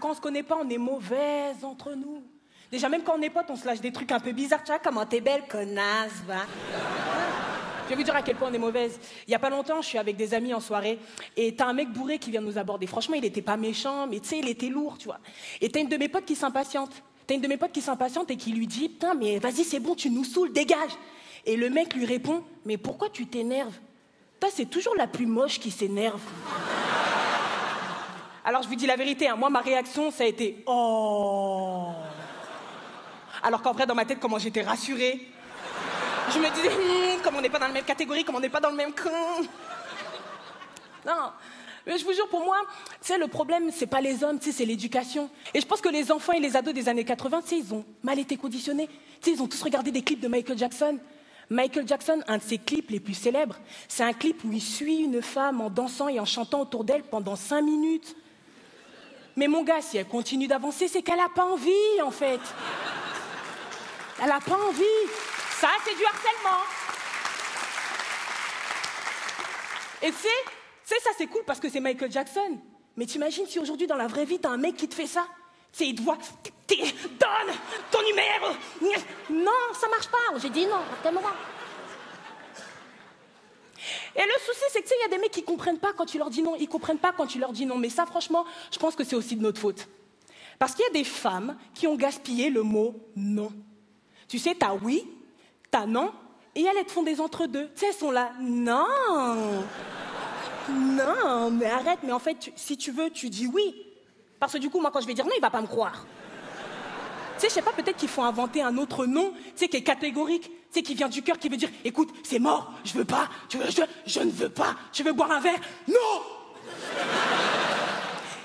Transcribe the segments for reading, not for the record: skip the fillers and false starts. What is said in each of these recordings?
quand on se connaît pas, on est mauvaises entre nous. Déjà, même quand on est potes, on se lâche des trucs un peu bizarres. Tu vois, comment t'es belle, connasse, va. Je vais vous dire à quel point on est mauvaise. Il y a pas longtemps, je suis avec des amis en soirée, et t'as un mec bourré qui vient nous aborder. Franchement, il était pas méchant, mais tu sais, il était lourd, tu vois. Et t'as une de mes potes qui s'impatiente. Et qui lui dit, putain, mais vas-y, c'est bon, tu nous saoules, dégage. Et le mec lui répond, mais pourquoi tu t'énerves? Toi, c'est toujours la plus moche qui s'énerve. Alors, je vous dis la vérité, hein, moi, ma réaction, ça a été, oh. Alors qu'en vrai, dans ma tête, comment j'étais rassurée. Je me disais, comme on n'est pas dans la même catégorie, comme on n'est pas dans le même camp. Non, mais je vous jure, pour moi, tu sais, le problème, c'est pas les hommes, tu sais, c'est l'éducation. Et je pense que les enfants et les ados des années 80, tu sais, ils ont mal été conditionnés. Tu sais, ils ont tous regardé des clips de Michael Jackson. Michael Jackson, un de ses clips les plus célèbres, c'est un clip où il suit une femme en dansant et en chantant autour d'elle pendant 5 minutes. Mais mon gars, si elle continue d'avancer, c'est qu'elle a pas envie, en fait. Elle a pas envie. Ça, c'est du harcèlement. Et tu sais, ça c'est cool parce que c'est Michael Jackson. Mais t'imagines si aujourd'hui, dans la vraie vie, t'as un mec qui te fait ça? Tu sais, il te voit, donne ton numéro. Non, ça marche pas. J'ai dit non, tellement pas. Et le souci, c'est que tu sais, il y a des mecs qui comprennent pas quand tu leur dis non. Ils comprennent pas quand tu leur dis non. Mais ça, franchement, je pense que c'est aussi de notre faute. Parce qu'il y a des femmes qui ont gaspillé le mot non. Tu sais, t'as oui, t'as non, et elles te font des entre-deux. Tu sais, elles sont là, non, non, mais arrête, mais en fait, si tu veux, tu dis oui. Parce que du coup, moi, quand je vais dire non, il va pas me croire. Tu sais, je sais pas, peut-être qu'il faut inventer un autre nom, tu sais, qui est catégorique, tu sais, qui vient du cœur, qui veut dire, écoute, c'est mort, je veux pas, je ne veux pas, tu veux boire un verre? Non!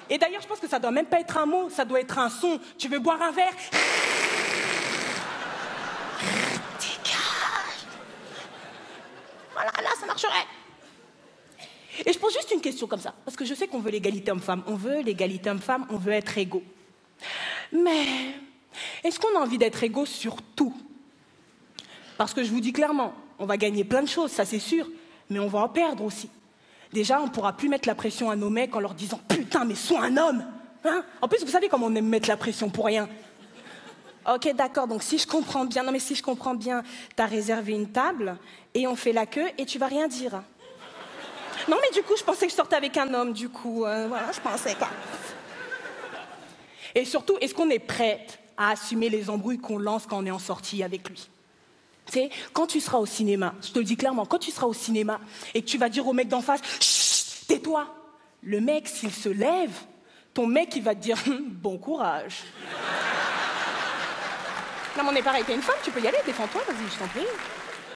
Et d'ailleurs, je pense que ça doit même pas être un mot, ça doit être un son. Tu veux boire un verre? Voilà, là, ça marcherait. Et je pose juste une question comme ça, parce que je sais qu'on veut l'égalité homme-femme. On veut l'égalité homme-femme, on veut être égaux. Mais est-ce qu'on a envie d'être égaux sur tout? Parce que je vous dis clairement, on va gagner plein de choses, ça c'est sûr, mais on va en perdre aussi. Déjà, on ne pourra plus mettre la pression à nos mecs en leur disant « Putain, mais sois un homme !» hein? En plus, vous savez comment on aime mettre la pression pour rien. Ok, d'accord, donc si je comprends bien, t'as réservé une table et on fait la queue et tu vas rien dire. Non, mais du coup, je pensais que je sortais avec un homme, du coup, voilà, je pensais quoi. Et surtout, est-ce qu'on est prête à assumer les embrouilles qu'on lance quand on est en sortie avec lui? Tu sais, quand tu seras au cinéma, je te le dis clairement, quand tu seras au cinéma et que tu vas dire au mec d'en face « Chut, tais-toi !» Le mec, s'il se lève, ton mec, il va te dire « Bon courage !» Non, mais on est pareil, t'es une femme, tu peux y aller, défends-toi, vas-y, je t'en prie.